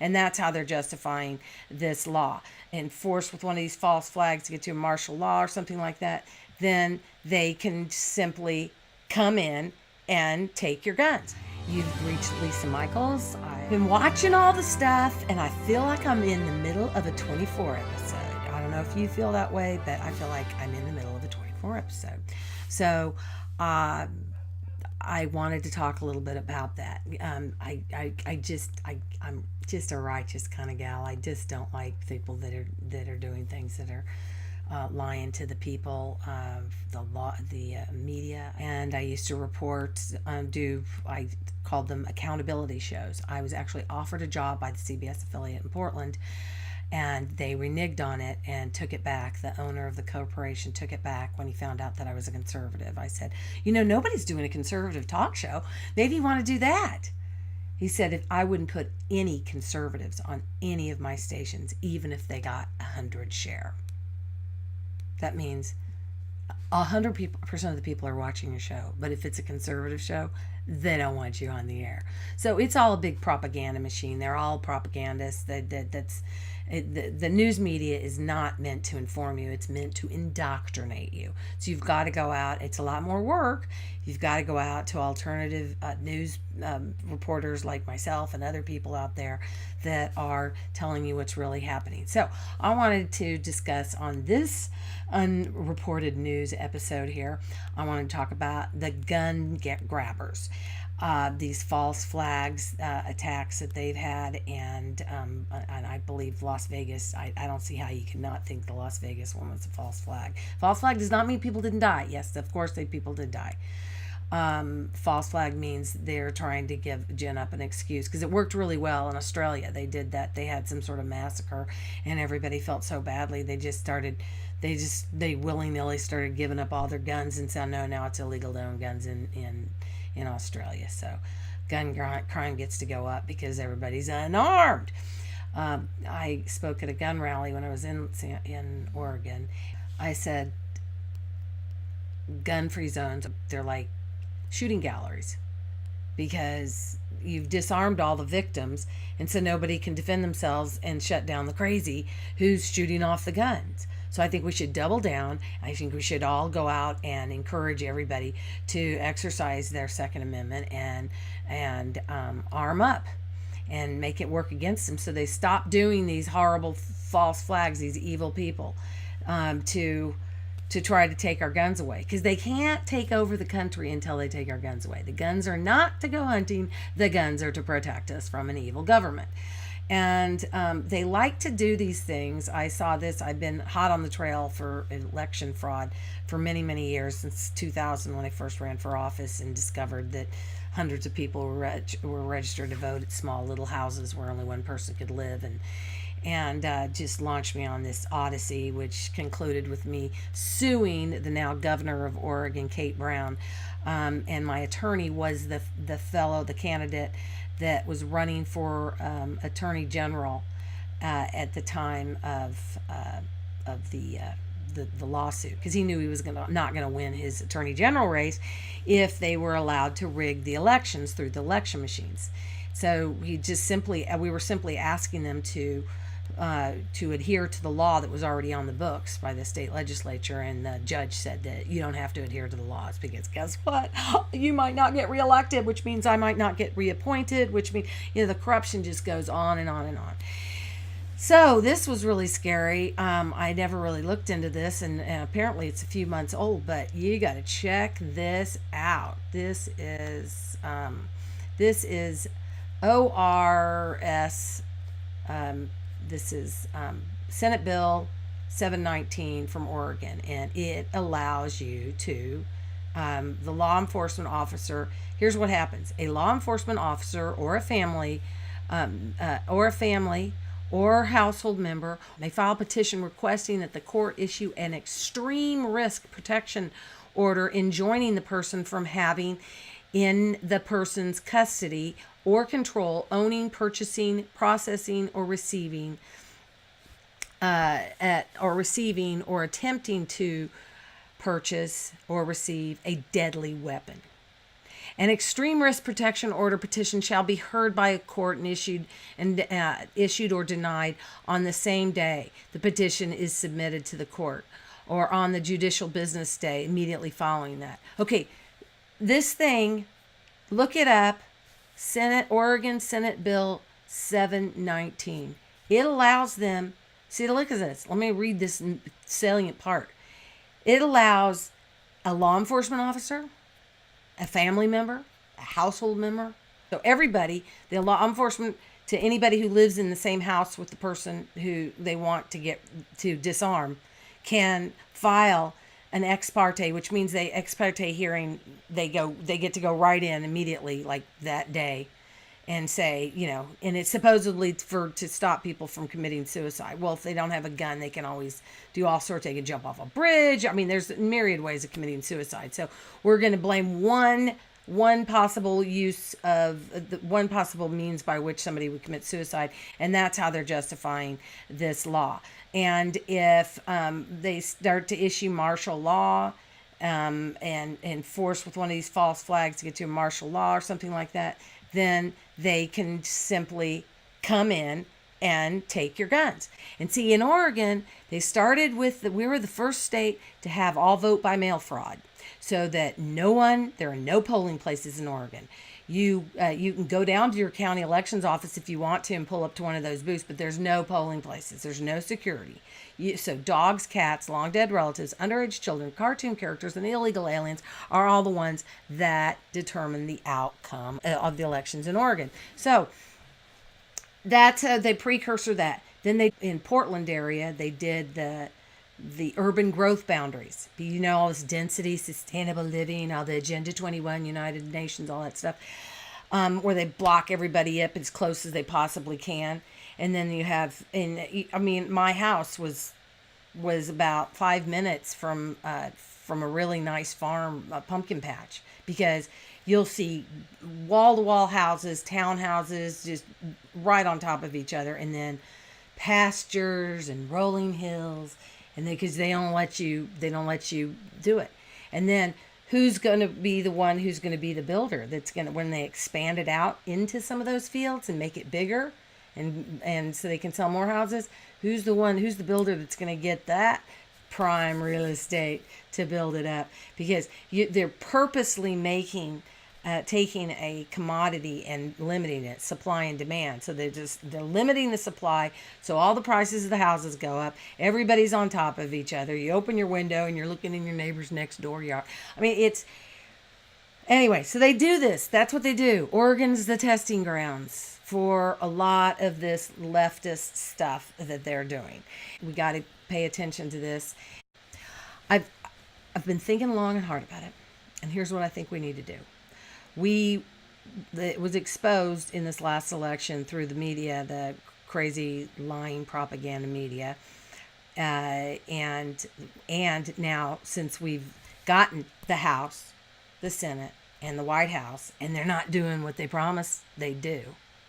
And that's how they're justifying this law. Enforced with one of these false flags to get to a martial law or something like that, then they can simply come in and take your guns. You've reached Lisa Michaels. I've been watching all the stuff, and I feel like I'm in the middle of a 24 episode. I don't know if you feel that way, but I feel like I'm in the middle of a 24 episode. So, I wanted to talk a little bit about that. I'm just a righteous kind of gal. I just don't like people that are doing things that are lying to the people of the law, the media. And I used to report, I called them accountability shows. I was actually offered a job by the CBS affiliate in Portland, and they reneged on it and took it back. The owner of the corporation took it back when he found out that I was a conservative. I said, nobody's doing a conservative talk show. Maybe you want to do that. He said if I wouldn't put any conservatives on any of my stations, even if they got 100 share. That means 100% of the people are watching your show. But if it's a conservative show, they don't want you on the air. So it's all a big propaganda machine. They're all propagandists. The news media is not meant to inform you. It's meant to indoctrinate you. So you've got to go out. It's a lot more work. You've got to go out to alternative news reporters like myself and other people out there that are telling you what's really happening. So I wanted to discuss on this unreported news episode here, I want to talk about the gun grabbers. These false flags attacks that they've had, and I believe Las Vegas, I don't see how you cannot think the Las Vegas one was a false flag. False flag does not mean people didn't die. Yes, of course people did die. False flag means they're trying to give gin up an excuse, because it worked really well in Australia. They did that. They had some sort of massacre and everybody felt so badly they willy-nilly started giving up all their guns and said no, now it's illegal to own guns in Australia. So gun crime gets to go up because everybody's unarmed. I spoke at a gun rally when I was in Oregon. I said gun-free zones, they're like shooting galleries, because you've disarmed all the victims, and so nobody can defend themselves and shut down the crazy who's shooting off the guns. So I think we should double down. I think we should all go out and encourage everybody to exercise their Second Amendment and arm up and make it work against them, so they stop doing these horrible false flags, these evil people, to try to take our guns away, because they can't take over the country until they take our guns away. The guns are not to go hunting. The guns are to protect us from an evil government. And they like to do these things. I saw this. I've been hot on the trail for election fraud for many, many years, since 2000 when I first ran for office and discovered that hundreds of people were registered to vote at small little houses where only one person could live, and just launched me on this odyssey, which concluded with me suing the now governor of Oregon, Kate Brown, and my attorney was the candidate that was running for attorney general at the time of the lawsuit, because he knew he was not going to win his attorney general race if they were allowed to rig the elections through the election machines. So we were simply asking them to adhere to the law that was already on the books by the state legislature, and the judge said that you don't have to adhere to the laws, because guess what? You might not get reelected, which means I might not get reappointed, which means the corruption just goes on and on and on. So this was really scary. I never really looked into this, and apparently it's a few months old, but you got to check this out. This is ORS. This is Senate Bill 719 from Oregon, and it allows you to, the law enforcement officer, here's what happens. A law enforcement officer or a family or household member may file a petition requesting that the court issue an extreme risk protection order enjoining the person from having in the person's custody or control, owning, purchasing, processing, or receiving, or attempting to purchase or receive a deadly weapon. An extreme risk protection order petition shall be heard by a court and issued or denied on the same day the petition is submitted to the court, or on the judicial business day immediately following that. Okay, this thing, look it up, Oregon Senate Bill 719. It allows them, see, look at this. Let me read this salient part. It allows a law enforcement officer, a family member, a household member, so everybody, the law enforcement, to anybody who lives in the same house with the person who they want to disarm, can file an ex parte, which means they ex parte hearing, they get to go right in immediately, like that day, and say, and it's supposedly to stop people from committing suicide. Well, if they don't have a gun, they can always do all sorts. They can jump off a bridge. I mean, there's myriad ways of committing suicide. So we're going to blame one possible one possible means by which somebody would commit suicide, and that's how they're justifying this law. And if they start to issue martial law and force with one of these false flags to get to a martial law or something like that, then they can simply come in and take your guns. And see, in Oregon, they started with we were the first state to have all vote by mail fraud, so that there are no polling places in Oregon. You can go down to your county elections office if you want to and pull up to one of those booths, but there's no polling places. There's no security. So dogs, cats, long dead relatives, underage children, cartoon characters, and illegal aliens are all the ones that determine the outcome of the elections in Oregon. So that's the precursor to that. Then in Portland area, they did the urban growth boundaries. All this density, sustainable living, all the Agenda 21, United Nations, all that stuff, where they block everybody up as close as they possibly can. And then you have, my house was about 5 minutes from a really nice farm, a pumpkin patch, because you'll see wall-to-wall houses, townhouses, just right on top of each other, and then pastures and rolling hills, and because they don't let you do it. And then who's going to be the builder that's going to, when they expand it out into some of those fields and make it bigger, and so they can sell more houses, who's the builder that's going to get that prime real estate to build it up? Because they're purposely taking a commodity and limiting it, supply and demand. So they're limiting the supply, so all the prices of the houses go up. Everybody's on top of each other. You open your window and you're looking in your neighbor's next door yard. Anyway, so they do this. That's what they do. Oregon's the testing grounds for a lot of this leftist stuff that they're doing. We got to pay attention to this. I've been thinking long and hard about it, and here's what I think we need to do. It was exposed in this last election through the media, the crazy lying propaganda media, and now since we've gotten the House, the Senate, and the White House, and they're not doing what they promised they do.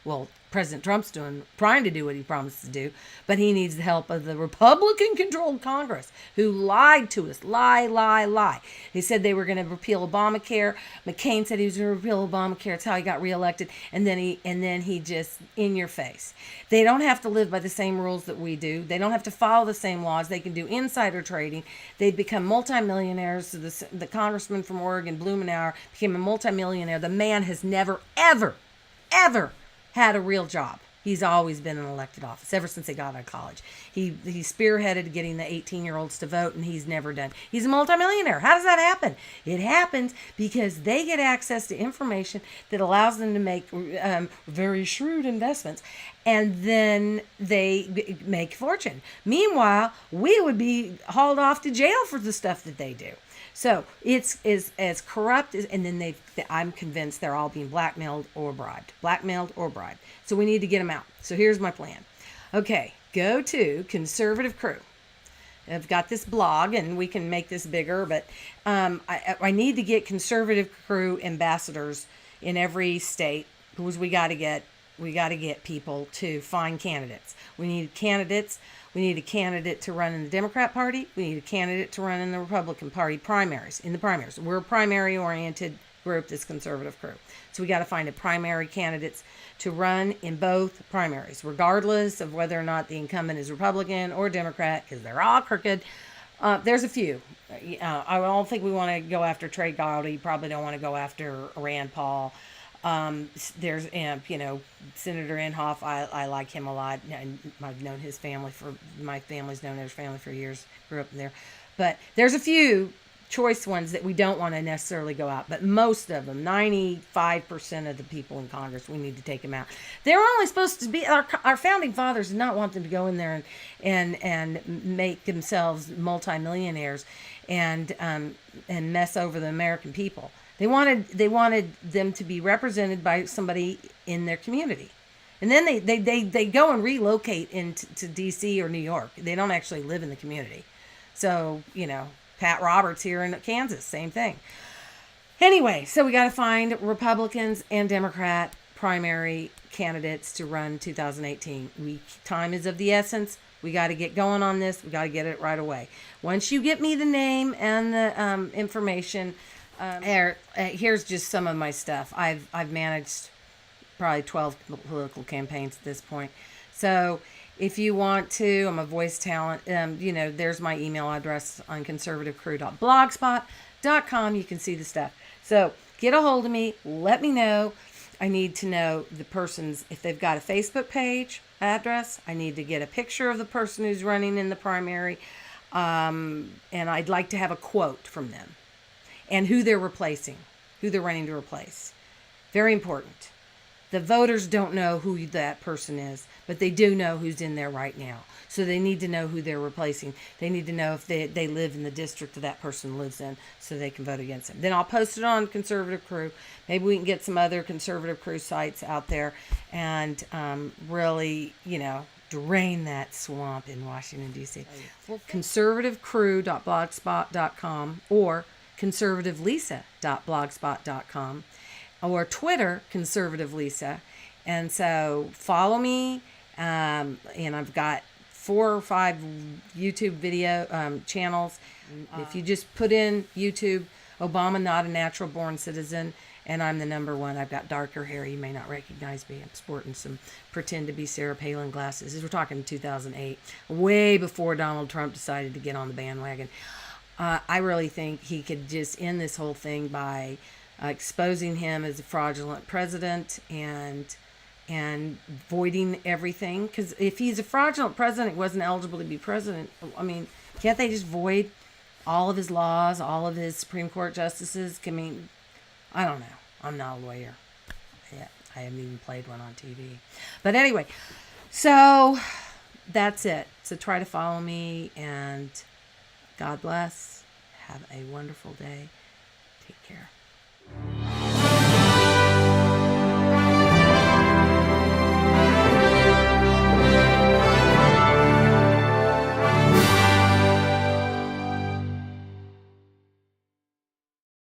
Well, President Trump's trying to do what he promised to do, but he needs the help of the Republican-controlled Congress, who lied to us. Lie. They said they were going to repeal Obamacare. McCain said he was going to repeal Obamacare. It's how he got reelected. And then he just, in your face. They don't have to live by the same rules that we do. They don't have to follow the same laws. They can do insider trading. They become multimillionaires. So the congressman from Oregon, Blumenauer, became a multimillionaire. The man has never, ever had a real job. He's always been in elected office ever since they got out of college. He spearheaded getting the 18-year-olds to vote, and he's never done. He's a multimillionaire. How does that happen? It happens because they get access to information that allows them to make very shrewd investments, and then they make a fortune. Meanwhile, we would be hauled off to jail for the stuff that they do. So it's as corrupt as, and then I'm convinced they're all being blackmailed or bribed. So we need to get them out. So here's my plan. Okay, go to Conservative Crew. I've got this blog, and we can make this bigger, but I need to get Conservative Crew ambassadors in every state, because we got to get people to find candidates. We need candidates. We need a candidate to run in the Democrat Party. We need a candidate to run in the Republican Party primaries. We're a primary-oriented group, this conservative crew. So we got to find a primary candidates to run in both primaries, regardless of whether or not the incumbent is Republican or Democrat, because they're all crooked. There's a few. I don't think we want to go after Trey Gowdy. Probably don't want to go after Rand Paul. There's, Senator Inhofe. I like him a lot. I've known his family my family's known his family for years. Grew up in there. But there's a few choice ones that we don't want to necessarily go out. But most of them, 95% of the people in Congress, we need to take them out. They're only supposed to be, our founding fathers did not want them to go in there and make themselves multimillionaires and mess over the American people. They wanted them to be represented by somebody in their community. And then they go and relocate into D.C. or New York. They don't actually live in the community. So, Pat Roberts here in Kansas, same thing. Anyway, so we got to find Republicans and Democrat primary candidates to run 2018. Time is of the essence. We got to get going on this. We got to get it right away. Once you get me the name and the information, here's just some of my stuff. I've managed probably 12 political campaigns at this point. So if you want to, I'm a voice talent. There's my email address on conservativecrew.blogspot.com. You can see the stuff. So get a hold of me. Let me know. I need to know the person's, if they've got a Facebook page address, I need to get a picture of the person who's running in the primary. And I'd like to have a quote from them and who they're replacing, who they're running to replace. Very important. The voters don't know who that person is, but they do know who's in there right now. So they need to know who they're replacing. They need to know if they live in the district that person lives in so they can vote against them. Then I'll post it on Conservative Crew. Maybe we can get some other Conservative Crew sites out there and really, drain that swamp in Washington, D.C. Well, conservativecrew.blogspot.com or conservativelisa.blogspot.com. or Twitter, Conservative Lisa. And so follow me. And I've got 4 or 5 YouTube video channels. If you just put in YouTube, Obama not a natural born citizen, and I'm the #1. I've got darker hair. You may not recognize me. I'm sporting some pretend to be Sarah Palin glasses. We're talking 2008, way before Donald Trump decided to get on the bandwagon. I really think he could just end this whole thing by exposing him as a fraudulent president and voiding everything. Because if he's a fraudulent president, he wasn't eligible to be president. I mean, can't they just void all of his laws, all of his Supreme Court justices? I don't know. I'm not a lawyer. Yeah, I haven't even played one on TV. But anyway, so that's it. So try to follow me, and God bless. Have a wonderful day. Take care.